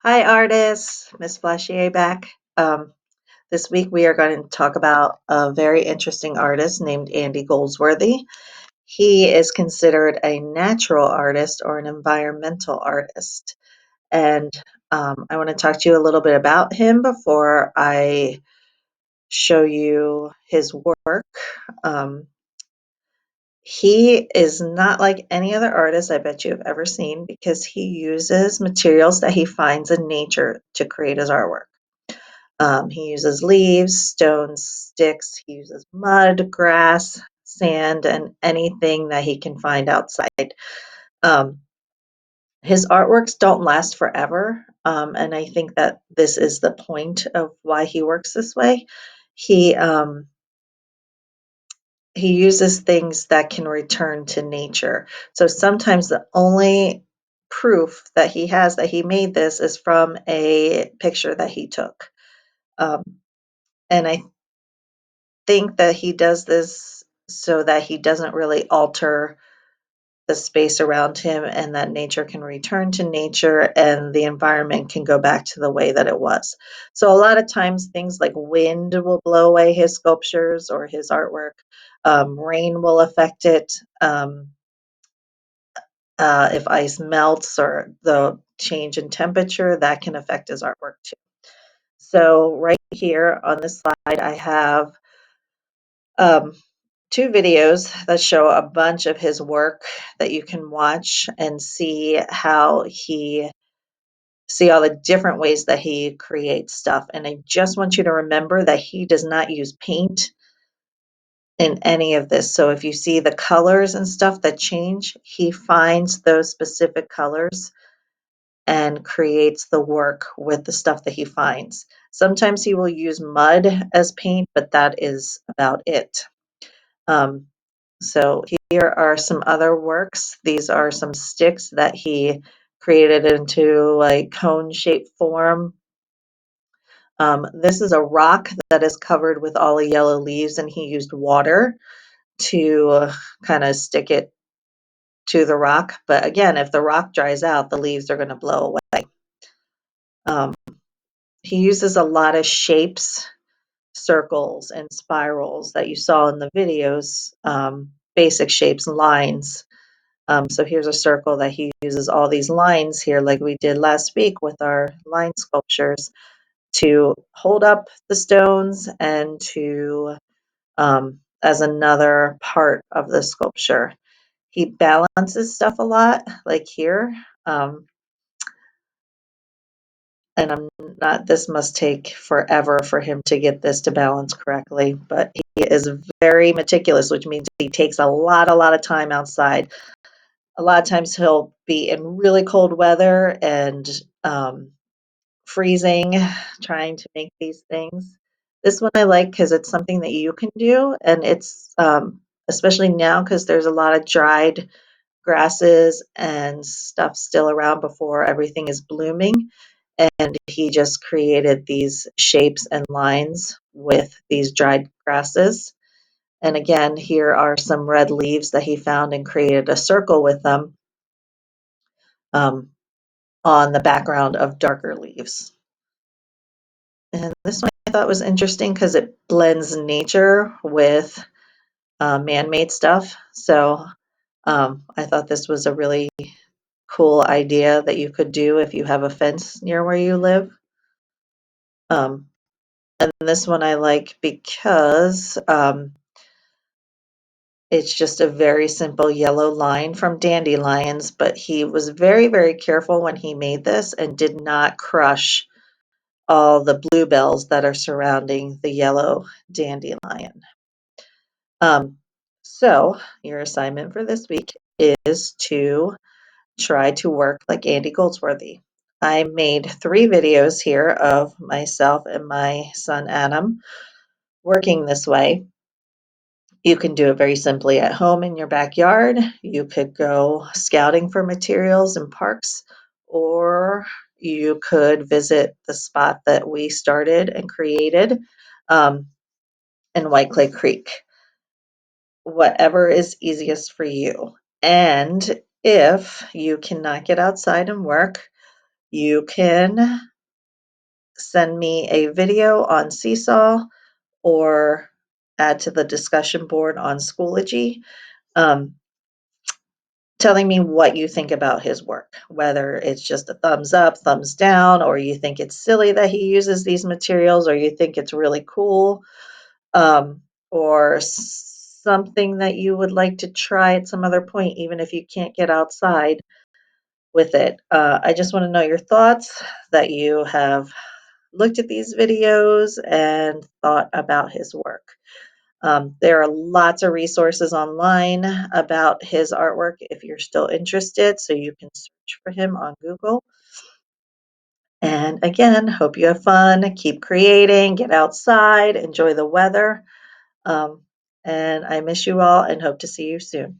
Hi, artists. Miss Flashier back. This week we are going to talk about a very interesting artist named Andy Goldsworthy. He is considered a natural artist or an environmental artist. And I want to talk to you a little bit about him before I show you his work. Um, he is not like any other artist I bet you have ever seen because he uses materials that he finds in nature to create his artwork. He uses leaves, stones, sticks. He uses mud, grass, sand, and anything that he can find outside. Um, his artworks don't last forever, and I think that this is the point of why he works this way. He um, he uses things that can return to nature. So sometimes the only proof that he has that he made this is from a picture that he took. Um, and I think that he does this so that he doesn't really alter the space around him and that nature can return to nature and the environment can go back to the way that it was. So a lot of times things like wind will blow away his sculptures or his artwork. Rain will affect it. If ice melts or the change in temperature, that can affect his artwork too. So right here on this slide, I have um, two videos that show a bunch of his work that you can watch and see all the different ways that he creates stuff. And I just want you to remember that he does not use paint in any of this. So if you see the colors and stuff that change, he finds those specific colors and creates the work with the stuff that he finds. Sometimes he will use mud as paint, but that is about it. Um, So here are some other works. These are some sticks that he created into like cone-shaped form. This is a rock that is covered with all the yellow leaves, and he used water to kind of stick it to the rock. But again, if the rock dries out, the leaves are going to blow away. Um, he uses a lot of shapes, circles, and spirals that you saw in the videos, basic shapes, lines. So here's a circle that he uses all these lines here, like we did last week with our line sculptures, to hold up the stones and to as another part of the sculpture. He balances stuff a lot, like here. Um, and I'm not, this must take forever for him to get this to balance correctly, but he is very meticulous, which means he takes a lot of time outside. A lot of times he'll be in really cold weather and freezing, trying to make these things. This one I like because it's something that you can do, and it's especially now because there's a lot of dried grasses and stuff still around before everything is blooming. And he just created these shapes and lines with these dried grasses. And again, here are some red leaves that he found and created a circle with them. Um, on the background of darker leaves. And this one I thought was interesting because it blends nature with man-made stuff. So I thought this was a really cool idea that you could do if you have a fence near where you live. Um, and this one I like because it's just a very simple yellow line from dandelions, but he was very, very careful when he made this and did not crush all the bluebells that are surrounding the yellow dandelion. Um, so your assignment for this week is to try to work like Andy Goldsworthy. I made 3 videos here of myself and my son Adam working this way. You can do it very simply at home in your backyard. You could go scouting for materials in parks, or you could visit the spot that we started and created um, in White Clay Creek. Whatever is easiest for you. And if you cannot get outside and work, You can send me a video on Seesaw or add to the discussion board on Schoology, um, telling me what you think about his work, whether it's just a thumbs up, thumbs down, or you think it's silly that he uses these materials, or you think it's really cool, um, or something that you would like to try at some other point, even if you can't get outside with it. I just want to know your thoughts, that you have looked at these videos and thought about his work. There are lots of resources online about his artwork if you're still interested, so you can search for him on Google. And again, hope you have fun, keep creating, get outside, enjoy the weather. Um, and I miss you all and hope to see you soon.